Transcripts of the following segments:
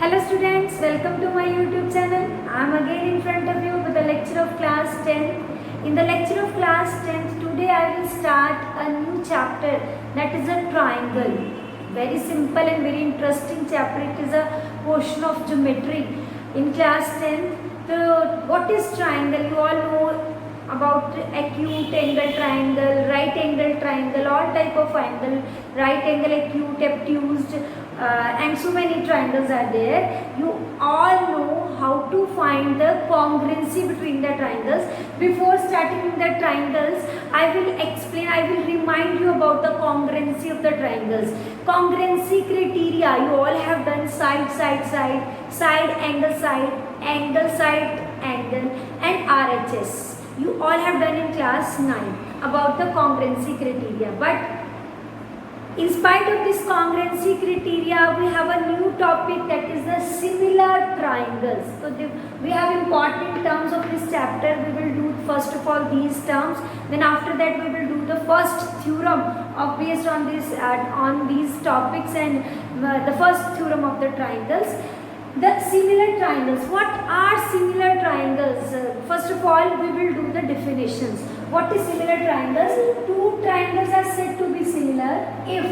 Hello students, welcome to my YouTube channel. I am again in front of you with the lecture of class 10. In the lecture of class 10, today I will start a new chapter, that is a triangle. Very simple and very interesting chapter. It is a portion of geometry in class 10. So what is triangle? You all know about acute angle triangle, right angle triangle, all type of angle, right angle, acute, obtuse, and so many triangles are there. You all know how to find the congruency between the triangles. Before starting the triangles, I will explain, I will remind you about the congruency of the triangles. Congruency criteria, you all have done side, angle, angle, and RHS. You all have done in class 9 about the congruency criteria. But in spite of this congruency criteria, we have a new topic, that is the similar triangles. So we have important terms of this chapter. We will do first of all these terms. Then after that we will do the first theorem of based on this on these topics, and the first theorem of the triangles. The similar triangles. What are similar triangles? First of all, we will do the definitions. What is similar triangles? Two triangles are said to be similar if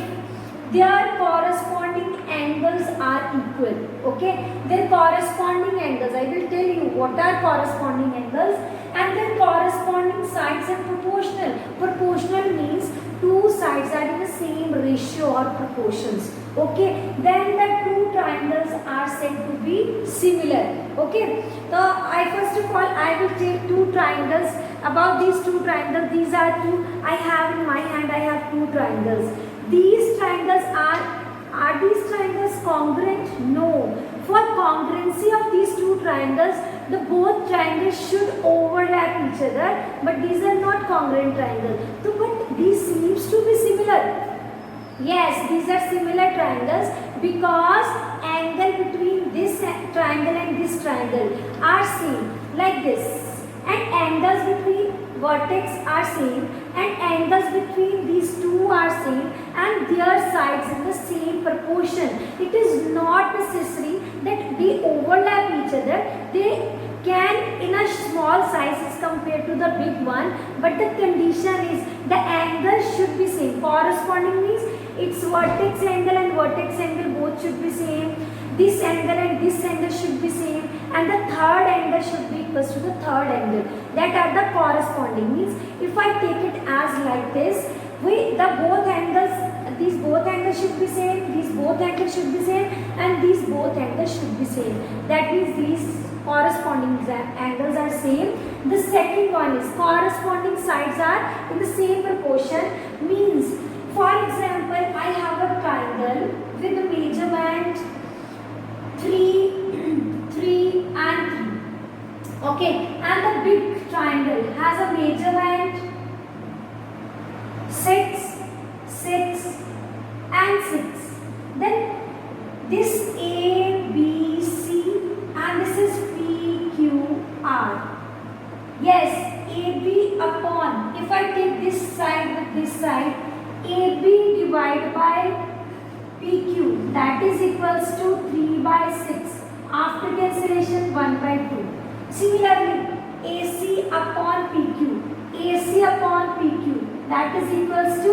their corresponding angles are equal. Okay, their corresponding angles. I will tell you what are corresponding angles, and their corresponding sides are proportional. Proportional means two sides are in the same ratio or proportions. Okay, then the two triangles are said to be similar. Okay, so I first of all I will take two triangles. About these two triangles, these are two. I have in my hand, I have two triangles. These triangles are these triangles congruent? No. For congruency of these two triangles, the both triangles should overlap each other, but these are not congruent triangles. So, but these seems to be similar. Yes, these are similar triangles because angle between this triangle and this triangle are same, like this. And angles between vertex are same, and angles between these two are same, and their sides in the same proportion. It is not necessary that they overlap each other. They can in a small size as compared to the big one, but the condition is the angle should be same. Corresponding means its vertex angle and vertex angle both should be same. This angle and this angle should be same, and the third angle should be equal to the third angle. That are the corresponding. Means if I take it as like this, these both angles should be same, these both angles should be same, and these both angles should be same. That means these corresponding angles are same. The second one is corresponding sides are in the same proportion. Means, for example, I have a triangle with a measurement 3 and 3. Okay, and the big triangle has a measurement 6 and 6. Then this A, B, C, and this is P, Q, R. Yes, AB upon, if I take this side with this side, AB divided by PQ, that is equals to 3 by 6. After cancellation, 1 by 2. Similarly, AC upon upon PQ, that is equals to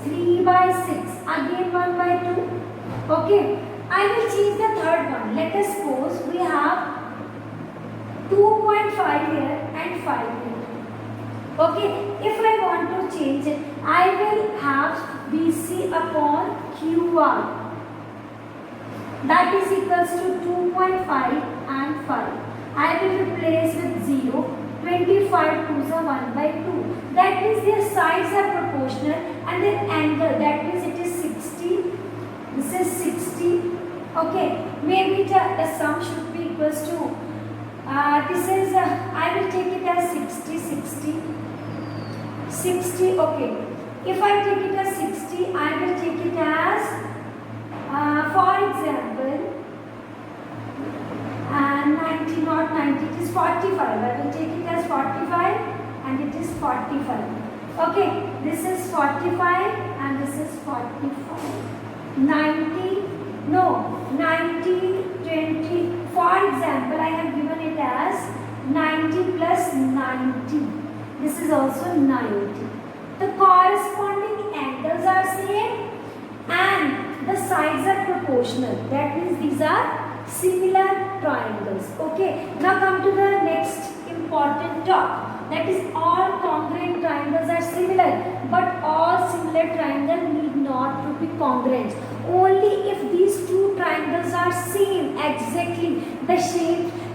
3 by 6. Again 1 by 2. Okay, I will change the third one. Let us suppose we have 2.5 here and 5 here. Okay, if I want to change it, I will have BC upon QR. That is equals to 2.5 and 5. I will replace with 0. 25 to the 1 by 2. That means their sides are proportional, and their angle, that means it is 60. This is 60. Okay, maybe the sum should be equals to this is I will take it as 60. Okay, if I take it as 60, I will take it as for example 90, not 90, it is 45. I will take it as 45, and it is 45. Okay, this is 45 and this is 45. 90, no, 90, 20. For example, I have given it as 90 plus 90. This is also 90. The corresponding angles are same and the sides are proportional. That means these are similar triangles. Okay. Now come to the next important talk. That is, all congruent triangles are similar, but all similar triangles need not to be congruent. Only if these two triangles are same exactly, the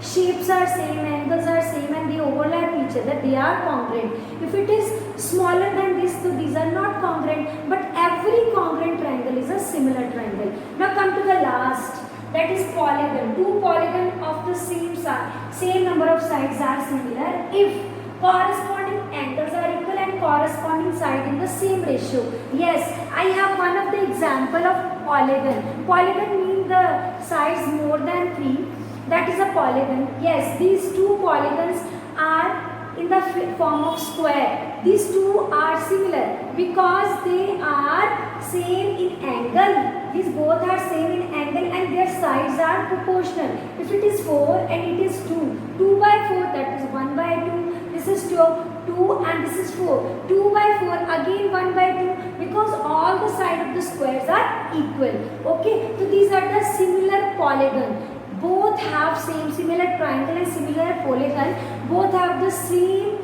shapes are same, angles are same, and they overlap each other, they are congruent. If it is smaller than this, so these are not congruent, but every congruent triangle is a similar triangle. Now come to the last, that is polygon. Two polygons of the same number of sides are similar if corresponding angles are equal and corresponding side in the same ratio. Yes, I have one of the example of polygon. Polygon means the sides more than 3. That is a polygon. Yes, these two polygons are in the form of square. These two are similar because they are same in angle. These both are same in angle and their sides are proportional. If it is 4 and it is 2, 2 by 4, that is 1 by 2. This is 2 and this is 4. 2 by 4, again 1 by 2, because all the sides of the squares are equal. Okay, so these are the similar polygon. Both have similar triangle and similar polygon. Both have the same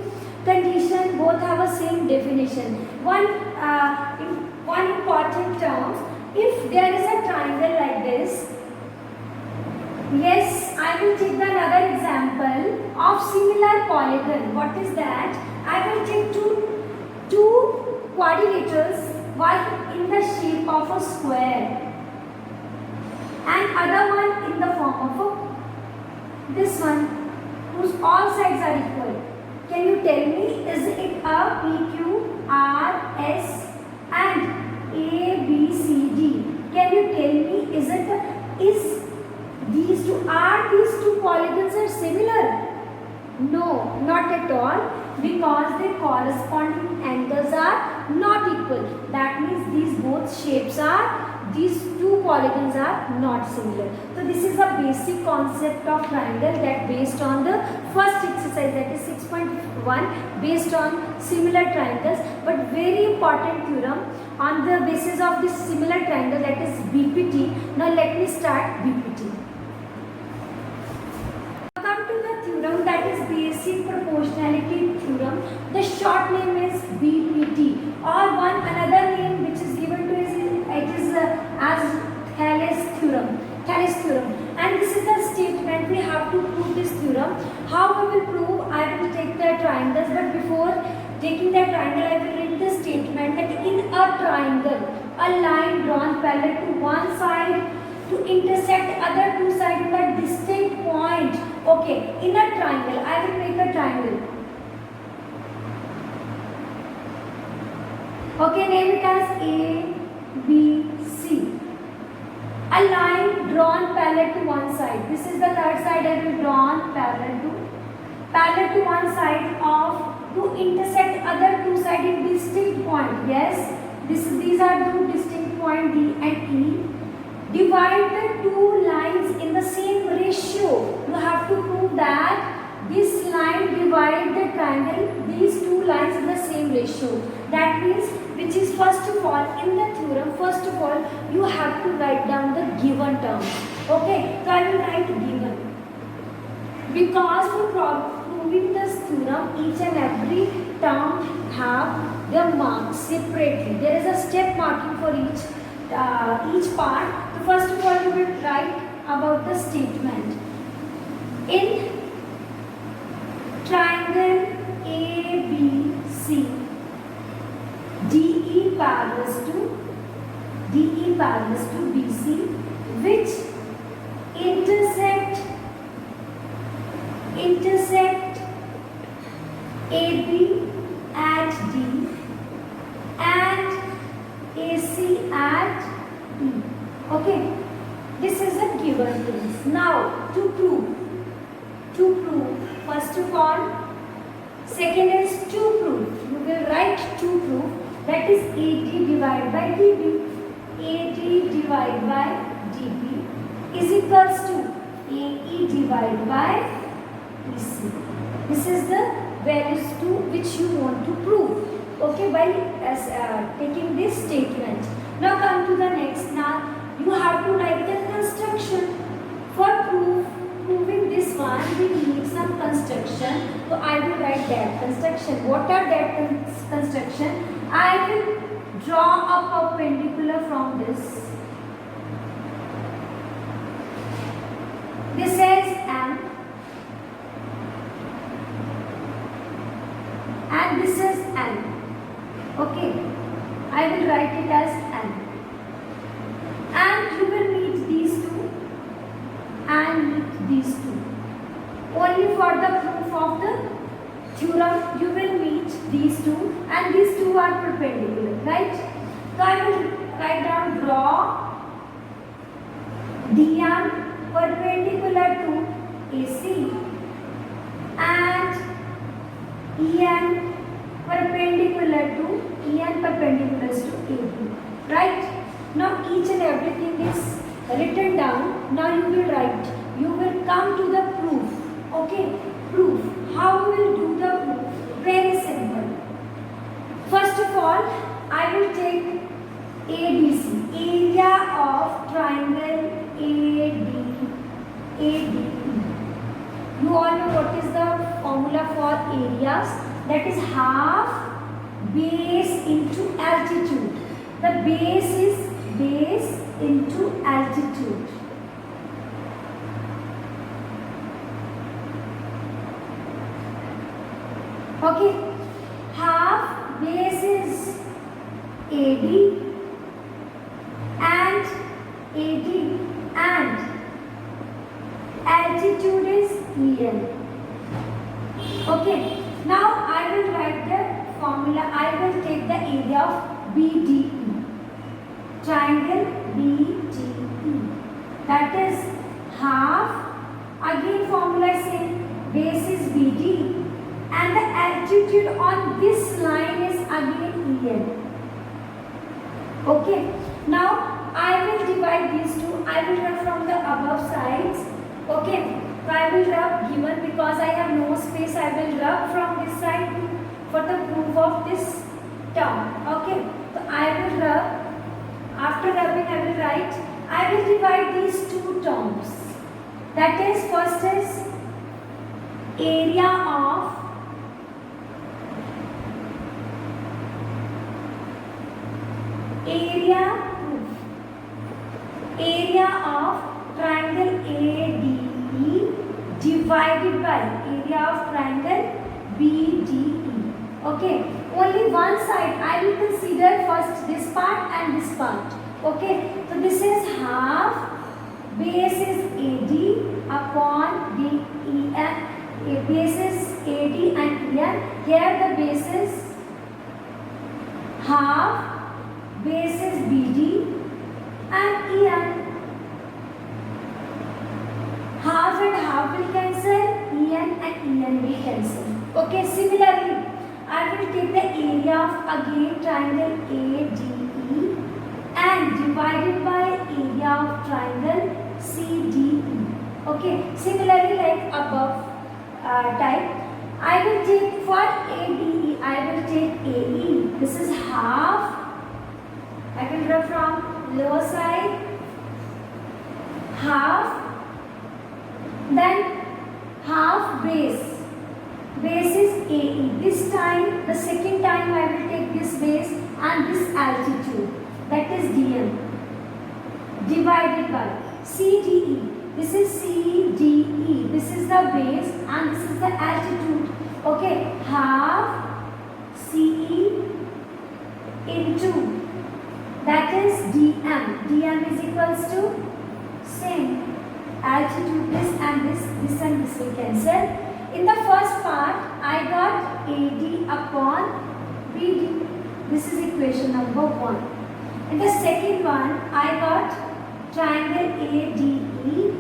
condition. Both have a same definition. One important term. If there is a triangle like this, yes, I will take another example of similar polygon. What is that? I will take two quadrilaters, one in the shape of a square and other one in the form of this one, whose all sides are equal. Can you tell me, is it a P, Q, R, S and A, B, C, D? Can you tell me, is these two polygons are similar? No, not at all, because their corresponding angles are not equal. That means these two polygons are not similar. So this is a basic concept of triangle that based on the first exercise, that is 6.1, based on similar triangles. But very important theorem on the basis of this similar triangle, that is BPT. Now let me start BPT. Come to the theorem, that is basic proportionality theorem. The short name is BPT, or one another name which is given to it is as Thales theorem. And this is the statement. We have to prove this theorem. How we will prove? I will take the triangles, but before taking the triangle, I will read the statement that in a triangle, a line drawn parallel to one side to intersect other two sides at a distinct point. Okay, in a triangle, I will make a triangle. Okay, name it as A, B, C. A line drawn parallel to one side. This is the third side I will draw parallel to one side of to intersect other two sides in distinct point. Yes, these are two distinct points D and E. Divide the two lines in the same ratio. You have to prove that this line divide the triangle, these two lines in the same ratio. That means, which is first of all in the theorem, first of all you have to write down the given term. Okay, so I will write given. Because for proving this theorem, each and every term have their marks separately. There is a step marking for each part. So first of all, we will write about the statement. In triangle ABC, DE parallels to BC, which intersect AB at D and AC at E. Okay, this is a given thing. Now to prove, first of all, second is to prove. You will write to prove, that is AD divided by DB. AD divided by DB is equals to AE divided by EC. This is the values to which you want to prove. Okay, by taking this statement. Now come to the next. Now you have to write the construction. For proving this one, we need some construction. So I will write that construction. What are that construction? I will draw a perpendicular from this. This is M and this is N. Okay, I will write it as N. And you will meet these two and meet these two. Only for the proof of the theorem, you will meet these two and these two are perpendicular, right? So I will write down draw DM perpendicular to AC and EN perpendicular to perpendiculars to AB, right? Now each and everything is written down. Now you will write. You will come to the proof. Okay, proof. How we will do the proof? Very simple. First of all, I will take ABC, area of triangle ADE. You all know what is the formula for areas? That is half base into altitude. The base is base into altitude. Okay, half base is AD and altitude is EN. Okay, now I will write the formula. I will take the area of BDE, triangle BDE. That is half, again formula is same, base is BD and the altitude on this line is again EN. Okay, now I will divide these two. I will rub from the above sides. Okay, so I will rub given because I have no space. I will rub from this side for the proof of this term. Okay, so I will rub. After rubbing, I will write. I will divide these two terms. That is, first is area of triangle ADE divided by area of triangle BDE. Okay, only one side. I will consider first this part and this part. Okay, so this is half base is AD upon DEN. Base is AD and EN. Here the base is half base is BD and EN. Half and half will cancel, EN and EN will cancel. Okay, similarly, I will take the area of again triangle ADE and divided by area of triangle CDE. Okay, similarly like above type, I will take for ADE, I will take AE. This is half. I will draw from lower side, half, then half base. Base is AE. This time, the second time I will take this base and this altitude. That is DM. Divided by CDE. This is CDE. This is the base and this is the altitude. Okay. Half CE into, that is DM. DM is equals to same. Altitude this and this will cancel. In the first part, I got AD upon BD. This is equation number 1. In the second one, I got triangle ADE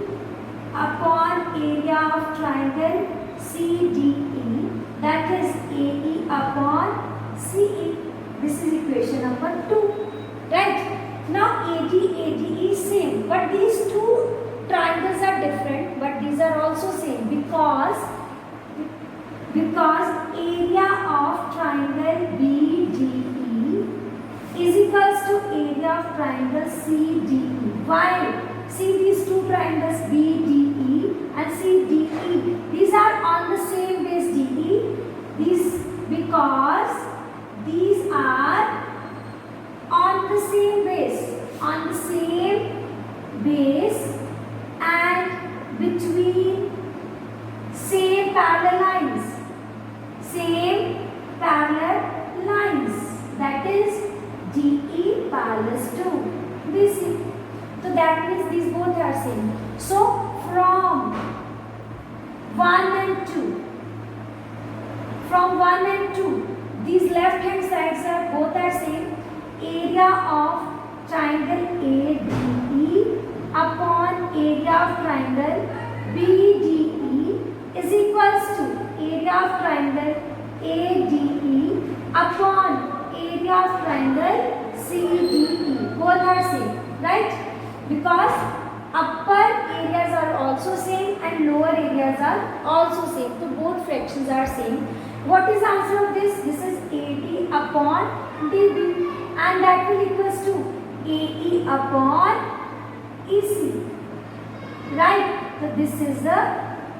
upon area of triangle CDE. That is AE upon CE. This is equation number 2. Right? Now AD, ADE is same. But these two triangles triangle BDE is equals to area of triangle CDE. Why? See these two triangles BDE and CDE. These are on the same base DE. These because these are on the same base. On the same base and between same parallel lines. Same parallel lines. That is DE parallel to BC. So that means these both are same. So from 1 and 2, from 1 and 2, these left hand sides are both are same. Area of triangle ADE upon area of triangle BDE is equals to area of triangle ADE upon area of triangle CDE. Both are same, right? Because upper areas are also same and lower areas are also same. So both fractions are same. What is the answer of this? This is AD upon DB and that will equals to AE upon EC. Right? So this is the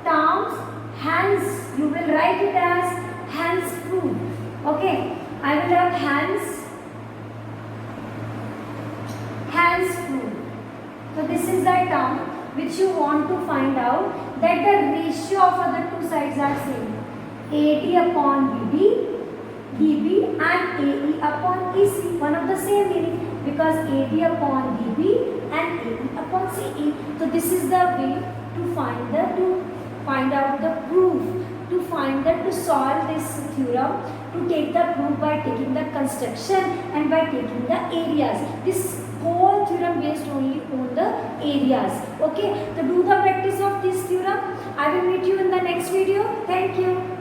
terms, hence you will write it as hence proved. Okay, I will have hence proved. So this is the term which you want to find out that the ratio of other two sides are same. AD upon BB, DB and AE upon EC. One of the same meaning because AD upon DB and AE upon CE. So this is the way to find out the proof, to solve this theorem, to take the proof by taking the construction and by taking the areas. This whole theorem based only on the areas. Okay, so do the practice of this theorem. I will meet you in the next video. Thank you.